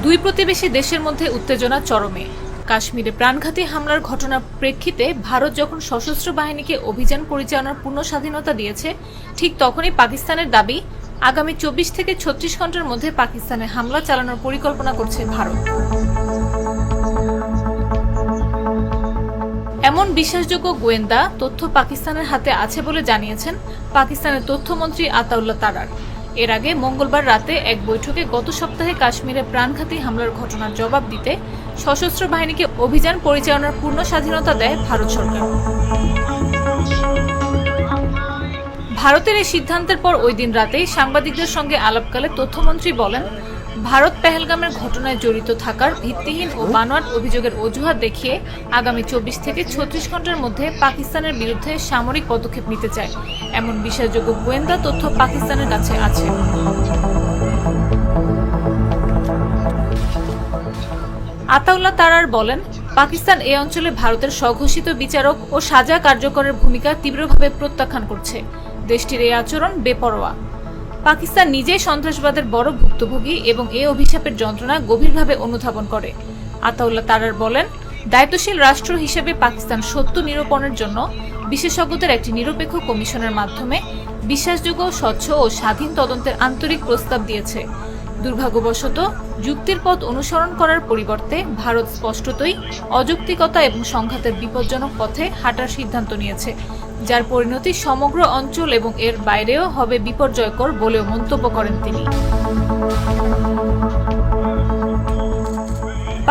দুই প্রতিবেশী দেশের মধ্যে উত্তেজনা চরমে। কাশ্মীরে প্রাণঘাতী হামলার ঘটনার প্রেক্ষিতে ভারত যখন সশস্ত্র বাহিনীকে অভিযান পরিচালনার পূর্ণ স্বাধীনতা দিয়েছে, ঠিক তখনই পাকিস্তানের দাবি আগামী 24 থেকে 36 ঘন্টার মধ্যে পাকিস্তানে হামলা চালানোর পরিকল্পনা করছে ভারত। এমন বিশ্বাসযোগ্য গোয়েন্দা তথ্য পাকিস্তানের হাতে আছে বলে জানিয়েছেন পাকিস্তানের তথ্যমন্ত্রী আতাউল্লাহ তারার। এর আগে মঙ্গলবার রাতে এক বৈঠকে গত সপ্তাহে কাশ্মীরে প্রাণঘাতী হামলার ঘটনার জবাব দিতে সশস্ত্র বাহিনীকে অভিযান পরিচালনার পূর্ণ স্বাধীনতা দেয় ভারত সরকার। ভারতের এই সিদ্ধান্তের পর ওই দিন রাতেই সাংবাদিকদের সঙ্গে আলাপকালে তথ্যমন্ত্রী বলেন, ভারত পেহেলগামের ঘটনায় জড়িত থাকার ভিত্তিহীন ও বানোয়াট অভিযোগের অজুহাত দেখিয়ে আগামী 24 থেকে 36 ঘন্টার মধ্যে পাকিস্তানের বিরুদ্ধে সামরিক পদক্ষেপ নিতে চায়। এমন বিশ্বাসযোগ্য গোয়েন্দা তথ্য পাকিস্তানের কাছে আছে। আতাউল্লাহ তারার বলেন, পাকিস্তান এই অঞ্চলে ভারতের স্বঘোষিত বিচারক ও সাজা কার্যকরের ভূমিকা তীব্রভাবে প্রত্যাখ্যান করছে। দেশটির এই আচরণ বেপরোয়া। পাকিস্তান নিজেই সন্ত্রাসবাদের বড় ভুক্তভোগী এবং এই অভিশাপের যন্ত্রণা গভীরভাবে অনুধাবন করে। আতাউল্লাহ তারার বলেন, দায়িত্বশীল রাষ্ট্র হিসেবে পাকিস্তান সত্য নিরূপণের জন্য বিশেষজ্ঞদের একটি নিরপেক্ষ কমিশনের মাধ্যমে বিশ্বাসযোগ্য, স্বচ্ছ ও স্বাধীন তদন্তের আন্তরিক প্রস্তাব দিয়েছে। দুর্ভাগ্যবশত যুক্তির পথ অনুসরণ করার পরিবর্তে ভারত স্পষ্টতই অযৌক্তিকতা এবং সংঘাতের বিপজ্জনক পথে হাঁটার সিদ্ধান্ত নিয়েছে, যার পরিণতি সমগ্র অঞ্চল এবং এর বাইরেও হবে বিপর্যয়কর বলেও মন্তব্য করেন তিনি।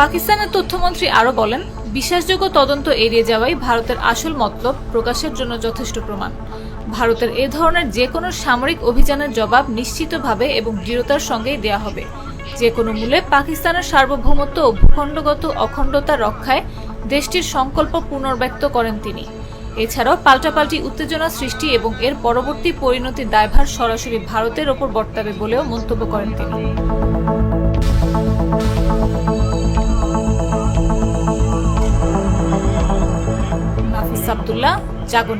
পাকিস্তানের তথ্যমন্ত্রী আরও বলেন, বিশ্বাসযোগ্য তদন্ত এড়িয়ে যাওয়াই ভারতের আসল মতলব প্রকাশের জন্য যথেষ্ট প্রমাণ। ভারতের এ ধরনের যে কোনো সামরিক অভিযানের জবাব নিশ্চিতভাবে এবং দৃঢ়তার সঙ্গেই দেয়া হবে। যে কোনো মূল্যে পাকিস্তানের সার্বভৌমত্ব ও ভূখণ্ডগত অখণ্ডতা রক্ষায় দেশটির সংকল্প পুনর্ব্যক্ত করেন তিনি। এছাড়াও পাল্টাপাল্টি উত্তেজনা সৃষ্টি এবং এর পরবর্তী পরিণতির দায়ভার সরাসরি ভারতের ওপর বর্তাবে বলেও মন্তব্য করেন তিনি। নাফিস আব্দুল্লাহ, জাগো।